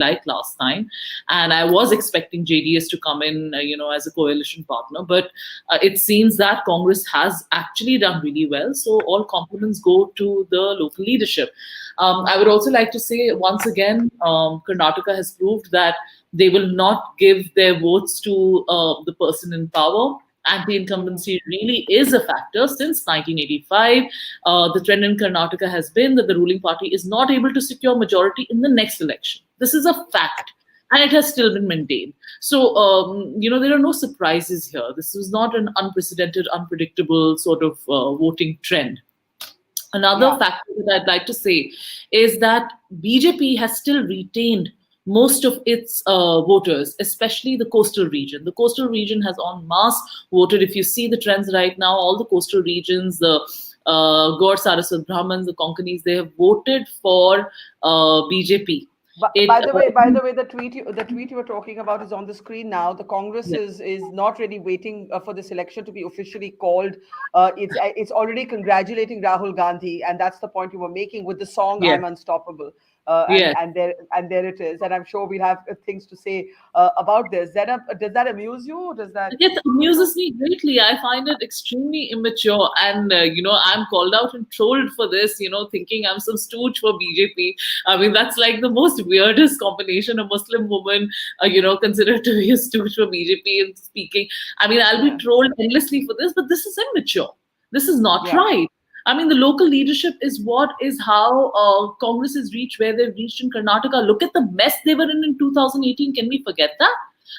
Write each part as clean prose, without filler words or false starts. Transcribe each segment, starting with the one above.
like last time. And I was expecting JDS to come in, as a coalition partner. But it seems that Congress has actually done really well. So all compliments go to the local leadership. I would also like to say once again, Karnataka has proved that they will not give their votes to the person in power. Anti-incumbency really is a factor since 1985. The trend in Karnataka has been that the ruling party is not able to secure majority in the next election. This is a fact. And it has still been maintained. So, there are no surprises here. This was not an unprecedented, unpredictable sort of voting trend. Another factor that I'd like to say is that BJP has still retained most of its voters, especially the coastal region. The coastal region has en masse voted. If you see the trends right now, all the coastal regions, the Gaur, Saraswat, Brahmins, the Konkanis, they have voted for BJP. By the way, the tweet you were talking about is on the screen now. The Congress is not really waiting for this election to be officially called. It's already congratulating Rahul Gandhi, and that's the point you were making with the song "I'm Unstoppable." And there it is. And I'm sure we'll have things to say about this. Does that amuse you? It amuses me greatly. I find it extremely immature. And, I'm called out and trolled for this, thinking I'm some stooge for BJP. I mean, that's like the most weirdest combination, a Muslim woman, considered to be a stooge for BJP and speaking. I mean, I'll be trolled endlessly for this, but this is immature. This is not right. I mean, the local leadership is how Congress has reached where they've reached in Karnataka. Look at the mess they were in 2018. Can we forget that?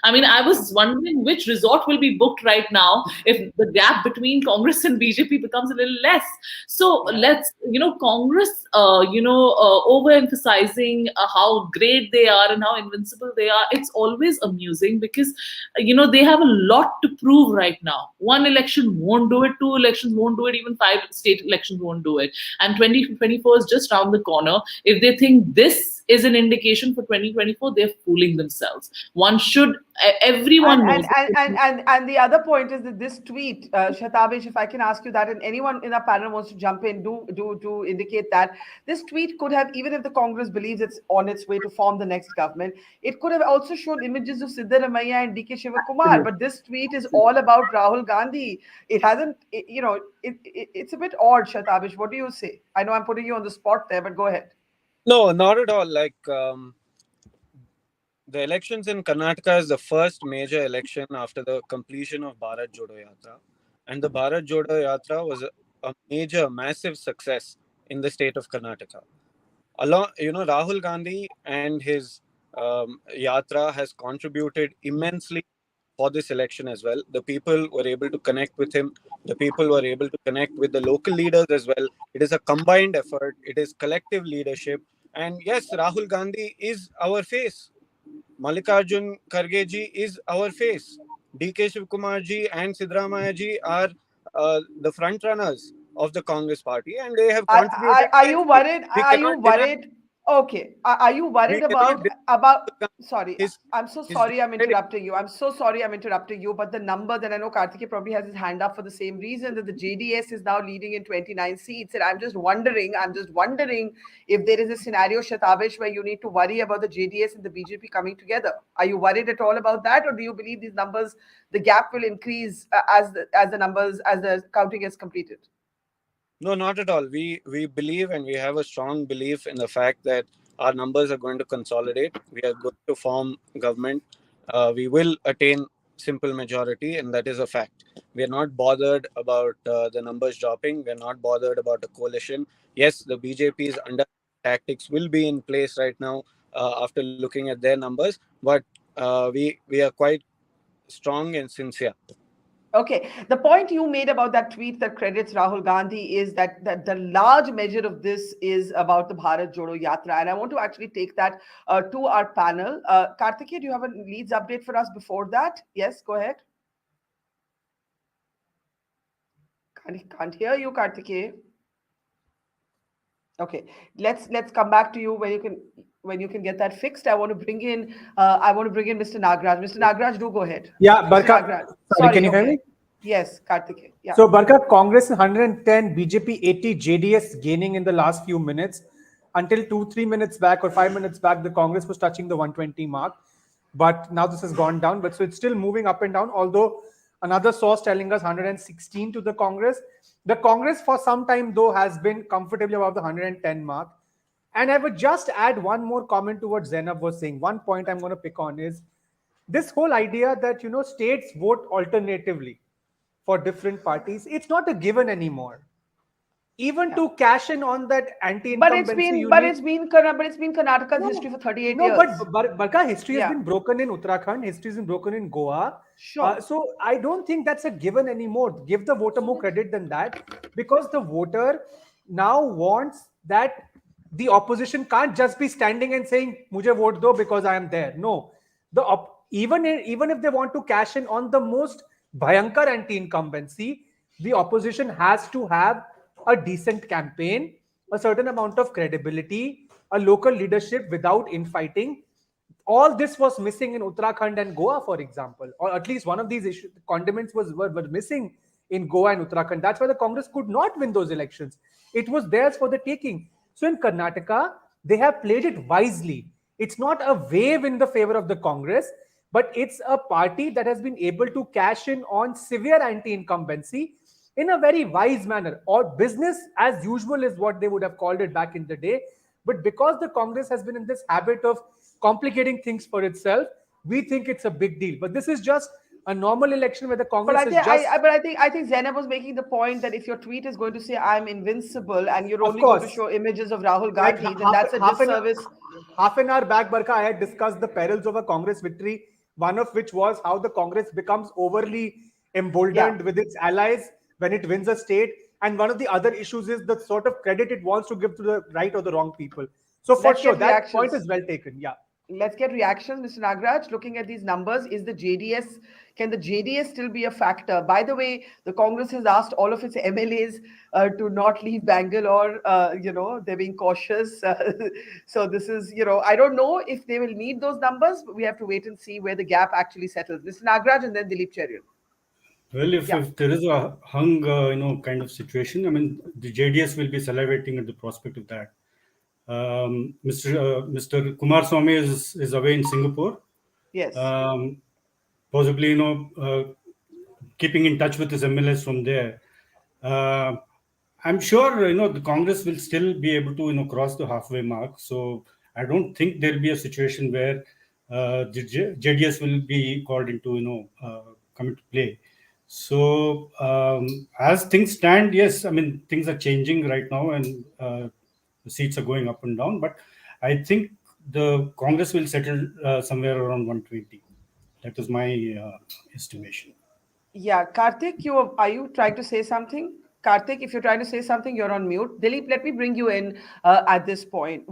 I mean, I was wondering which resort will be booked right now if the gap between Congress and BJP becomes a little less. So let's, Congress, overemphasizing how great they are and how invincible they are. It's always amusing because, they have a lot to prove right now. One election won't do it, two elections won't do it, even 5 state elections won't do it. And 2024 is just around the corner. If they think this is an indication for 2024, they're fooling themselves. Everyone knows. And the other point is that this tweet, Shatabish, if I can ask you that, and anyone in our panel wants to jump in, do indicate that this tweet could have, even if the Congress believes it's on its way to form the next government, it could have also shown images of Siddaramaiah and DK Shivakumar. But this tweet is all about Rahul Gandhi. It hasn't, it's a bit odd, Shatabish. What do you say? I know I'm putting you on the spot there, but go ahead. No, not at all. The elections in Karnataka is the first major election after the completion of Bharat Jodo Yatra. And the Bharat Jodo Yatra was a major, massive success in the state of Karnataka. Rahul Gandhi and his Yatra has contributed immensely for this election as well. The people were able to connect with him. The people were able to connect with the local leaders as well. It is a combined effort. It is collective leadership. And yes, Rahul Gandhi is our face. Mallikarjun Kharge ji is our face. DK Shivakumar ji and Siddaramaiah ji are the front runners of the Congress party, and they have contributed. Are you worried? Okay. Are you worried about? Sorry, I'm so sorry. I'm interrupting you. But the number that I know Karthikeya probably has his hand up for the same reason, that the JDS is now leading in 29 seats, and I'm just wondering if there is a scenario, Shatabish, where you need to worry about the JDS and the BJP coming together. Are you worried at all about that, or do you believe these numbers, the gap will increase as the counting is completed? No, not at all. We believe, and we have a strong belief in the fact that our numbers are going to consolidate. We are going to form government. We will attain simple majority, and that is a fact. We are not bothered about the numbers dropping. We are not bothered about the coalition. Yes, the BJP's under tactics will be in place right now after looking at their numbers, but we are quite strong and sincere. Okay. The point you made about that tweet that credits Rahul Gandhi is that the large measure of this is about the Bharat Jodo Yatra. And I want to actually take that to our panel. Karthikeya, do you have a leads update for us before that? Yes, go ahead. Can't hear you, Karthikeya. Okay, let's come back to you when you can get that fixed. I want to bring in Mr. Nagraj. Mr. Nagraj, do go ahead. Yeah, Barkha. Sorry, can you hear me? Yes, Karthikeya. Yeah. So Barkha, Congress 110, BJP 80, JDS gaining in the last few minutes. until 2-3 minutes back or 5 minutes back, the Congress was touching the 120 mark. But now this has gone down. But so it's still moving up and down, although another source telling us 116 to the Congress. The Congress for some time, though, has been comfortably above the 110 mark. And I would just add one more comment to what Zainab was saying. One point I'm going to pick on is this whole idea that, states vote alternatively for different parties. It's not a given anymore. Even to cash in on that anti-incumbency, but it's been Karnataka's history for 38 years. But Barkha, history has been broken in Uttarakhand, history has been broken in Goa. Sure. So I don't think that's a given anymore. Give the voter more credit than that, because the voter now wants that the opposition can't just be standing and saying, "Mujhe vote do because I am there." No, even if they want to cash in on the most bhayankar anti-incumbency, the opposition has to have a decent campaign, a certain amount of credibility, a local leadership without infighting. All this was missing in Uttarakhand and Goa, for example, or at least one of these issues, condiments were missing in Goa and Uttarakhand. That's why the Congress could not win those elections. It was theirs for the taking. So in Karnataka, they have played it wisely. It's not a wave in the favor of the Congress, but it's a party that has been able to cash in on severe anti-incumbency in a very wise manner, or business as usual is what they would have called it back in the day. But because the Congress has been in this habit of complicating things for itself, we think it's a big deal. But this is just a normal election where the Congress is just... I think Zainab was making the point that if your tweet is going to say "I'm invincible" and you're only going to show images of Rahul Gandhi, then that's a disservice. Half an hour back, Barkha, I had discussed the perils of a Congress victory, one of which was how the Congress becomes overly emboldened with its allies when it wins a state. And one of the other issues is the sort of credit it wants to give to the right or the wrong people. So for sure, that point is well taken. Yeah. Let's get reactions. Mr. Nagaraj, looking at these numbers, can the JDS still be a factor? By the way, the Congress has asked all of its MLAs to not leave Bangalore. They're being cautious. So this is, I don't know if they will need those numbers, but we have to wait and see where the gap actually settles. Mr. Nagaraj and then Dilip Cherian. Well, if there is a hung, kind of situation, I mean, the JDS will be salivating at the prospect of that. Mr. Kumaraswamy is away in Singapore. Yes. Possibly, keeping in touch with his MLAs from there. I'm sure, the Congress will still be able to, cross the halfway mark. So I don't think there'll be a situation where the JDS will be called into, come into play. So as things stand, yes, I mean, things are changing right now, and the seats are going up and down. But I think the Congress will settle somewhere around 120. That is my estimation. Yeah, Karthik, are you trying to say something? Karthik, if you're trying to say something, you're on mute. Dilip, let me bring you in at this point.